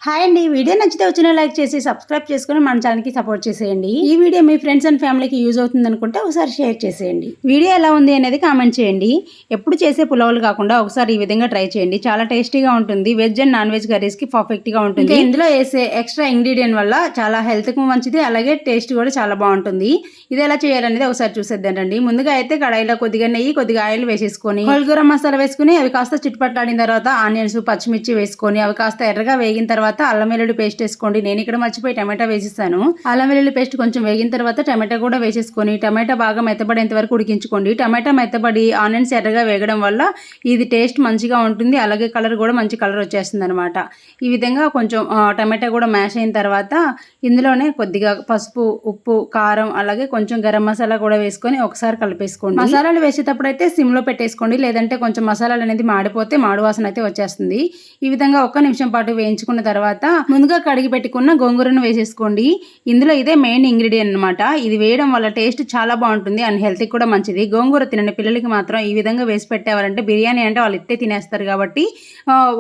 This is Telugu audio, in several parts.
హాయ్ అండి. వీడియో నచ్చితే వచ్చిన లైక్ చేసి సబ్స్క్రైబ్ చేసుకొని మన ఛానల్కి సపోర్ట్ చేసేయండి. ఈ వీడియో మీ ఫ్రెండ్స్ అండ్ ఫ్యామిలీకి యూజ్ అవుతుంది అనుకుంటే ఒకసారి షేర్ చేసేయండి. వీడియో ఎలా ఉంది అనేది కామెంట్ చేయండి. ఎప్పుడు చేసే పులావులు కాకుండా ఒకసారి ఈ విధంగా ట్రై చేయండి. చాలా టేస్టీగా ఉంటుంది. వెజ్ అండ్ నాన్ వెజ్ కర్రీస్కి పర్ఫెక్ట్గా ఉంటుంది. ఇందులో వేసే ఎక్స్ట్రా ఇంగ్రీడియంట్ వల్ల చాలా హెల్త్కి మంచిది, అలాగే టేస్ట్ కూడా చాలా బాగుంటుంది. ఇది ఎలా చేయాలనేది ఒకసారి చూసేద్దానండి. ముందుగా అయితే కడాయిలో కొద్దిగా నెయ్యి, కొద్దిగా ఆయిల్ వేసేసుకొని హోల్గరం మసాలా వేసుకుని అవి కాస్త చిట్పట్లాడిన తర్వాత ఆనియన్స్, పచ్చిమిర్చి వేసుకొని అవి కాస్త ఎర్రగా వేగిన తర్వాత అల్లం వెల్లుల్లి పేస్ట్ వేసుకోండి. నేను ఇక్కడ మర్చిపోయి టమాటా వేసేసాను. అల్లం వెల్లుల్లి పేస్ట్ కొంచెం వేగిన తర్వాత టమాటా కూడా వేసేసుకొని టమాటా బాగా మెత్తబడేంత వరకు ఉడికించుకోండి. టమాటా మెత్తబడి ఆనియన్స్ ఎర్రగా వేగడం వల్ల ఇది టేస్ట్ మంచిగా ఉంటుంది, అలాగే కలర్ కూడా మంచి కలర్ వచ్చేస్తుంది అనమాట. ఈ విధంగా కొంచెం టమాటా కూడా మ్యాష్ అయిన తర్వాత ఇందులోనే కొద్దిగా పసుపు, ఉప్పు, కారం, అలాగే కొంచెం గరం మసాలా కూడా వేసుకొని ఒకసారి కలిపేసుకోండి. మసాలాలు వేసేటప్పుడు అయితే సిమ్లో పెట్టేసుకోండి, లేదంటే కొంచెం మసాలాలు అనేది మాడిపోతే మాడు వాసన అయితే వచ్చేస్తుంది. ఈ విధంగా 1 నిమిషం పాటు వేయించుకున్న తర్వాత ముందుగా కడిగి పెట్టుకున్న గోంగూరను వేసేసుకోండి. ఇందులో ఇదే మెయిన్ ఇంగ్రీడియంట్ అనమాట. ఇది వేయడం వల్ల టేస్ట్ చాలా బాగుంటుంది అండ్ హెల్త్కి కూడా మంచిది. గోంగూర తినని పిల్లలకి మాత్రం ఈ విధంగా వేసి పెట్టేవారంటే బిర్యానీ అంటే వాళ్ళు ఇట్టే తినేస్తారు కాబట్టి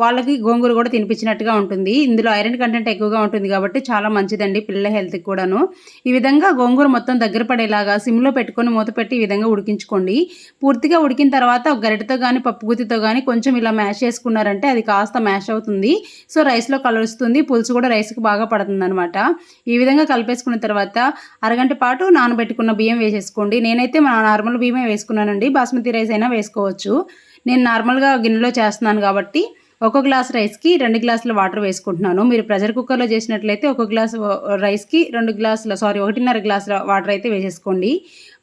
వాళ్ళకి గోంగూర కూడా తినిపించినట్టుగా ఉంటుంది. ఇందులో ఐరన్ కంటెంట్ ఎక్కువగా ఉంటుంది కాబట్టి చాలా మంచిదండి పిల్లల హెల్త్కి కూడాను. ఈ విధంగా గోంగూర మొత్తం దగ్గర పడేలాగా సిమ్లో పెట్టుకొని మూత పెట్టి ఈ విధంగా ఉడికించుకోండి. పూర్తిగా ఉడికిన తర్వాత ఒక గరిటతో కానీ పప్పు గుత్తితో కానీ కొంచెం ఇలా మ్యాష్ చేసుకున్నారంటే అది కాస్త మ్యాష్ అవుతుంది. సో రైస్లో కలుస్తుంది, పులుసు కూడా రైస్కి బాగా పడుతుంది అనమాట. ఈ విధంగా కలిపేసుకున్న తర్వాత అరగంట పాటు నానబెట్టుకున్న బియ్యం వేసేసుకోండి. నేనైతే నార్మల్ బియ్యమే వేసుకున్నానండి, బాస్మతి రైస్ అయినా వేసుకోవచ్చు. నేను నార్మల్గా గిన్నెలో చేస్తున్నాను కాబట్టి 1 గ్లాస్ రైస్కి 2 గ్లాసుల వాటర్ వేసుకుంటున్నాను. మీరు ప్రెషర్ కుక్కర్లో చేసినట్లయితే 1 గ్లాస్ రైస్కి 1.5 గ్లాసుల వాటర్ అయితే వేసేసుకోండి.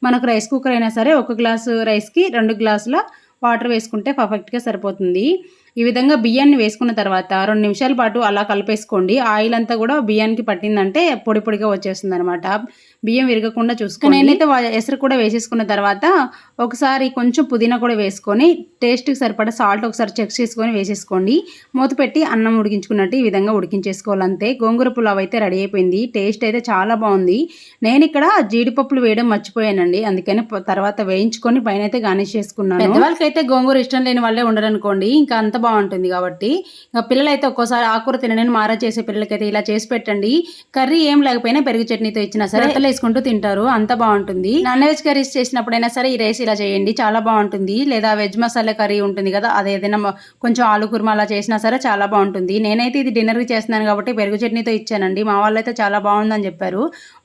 మనకు రైస్ కుక్కర్ అయినా సరే 1 గ్లాసు రైస్కి 2 గ్లాసుల వాటర్ వేసుకుంటే పర్ఫెక్ట్గా సరిపోతుంది. ఈ విధంగా బియ్యాన్ని వేసుకున్న తర్వాత 2 నిమిషాల పాటు అలా కలిపేసుకోండి. ఆయిల్ అంతా కూడా బియ్యానికి పట్టిందంటే పొడి పొడిగా వచ్చేస్తుంది అనమాట. బియ్యం విరగకుండా చూసుకోండి. నేనైతే ఎసరు కూడా వేసేసుకున్న తర్వాత ఒకసారి కొంచెం పుదీనా కూడా వేసుకొని టేస్ట్కి సరిపడా సాల్ట్ ఒకసారి చెక్ చేసుకొని వేసేసుకోండి. మూత పెట్టి అన్నం ఉడికించుకున్నట్టు ఈ విధంగా ఉడికించేసుకోవాలి అంతే. గోంగూర పులావ్ అయితే రెడీ అయిపోయింది. టేస్ట్ అయితే చాలా బాగుంది. నేను ఇక్కడ జీడిపప్పులు వేయడం మర్చిపోయానండి, అందుకని తర్వాత వేయించుకొని పైన అయితే గార్నిష్ చేసుకున్నాను. పెద్దవాళ్ళకైతే గోంగూర ఇష్టం లేని వాళ్ళే ఉండరనుకోండి, ఇంకా అంత బాగుంటుంది కాబట్టి. ఇంకా పిల్లలైతే ఒక్కోసారి ఆకుకూర తినని మారా చేసే పిల్లలకైతే ఇలా చేసి పెట్టండి. కర్రీ ఏం లేకపోయినా పెరుగు చట్నీతో ఇచ్చినా సరే వేసుకుంటూ తింటారు, అంత బాగుంటుంది. నాన్ వెజ్ కర్రీస్ చేసినప్పుడైనా సరే ఈ రైస్ ఇలా చేయండి, చాలా బాగుంటుంది. లేదా వెజ్ మసాలా కర్రీ ఉంటుంది కదా, అదేదైనా కొంచెం ఆలు కుర్మా అలా చేసినా సరే చాలా బాగుంటుంది. నేనైతే ఇది డిన్నర్కి చేస్తున్నాను కాబట్టి పెరుగు చట్నీతో ఇచ్చానండి. మా వాళ్ళైతే చాలా బాగుందని చెప్పారు.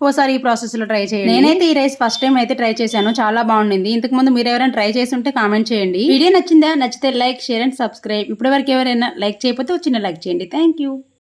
ఓసారి ఈ ప్రాసెస్లో ట్రై చేయండి. నేనైతే ఈ రైస్ ఫస్ట్ టైం అయితే ట్రై చేశాను, చాలా బాగుండింది. ఇంతకుముందు మీరు ఎవరైనా ట్రై చేసి ఉంటే కామెంట్ చేయండి. వీడియో నచ్చిందా? నచ్చితే లైక్, షేర్ అండ్ సబ్స్క్రైబ్. ఇప్పటివరకు ఎవరైనా లైక్ చేయకపోతే చిన్న లైక్ చేయండి. Thank you.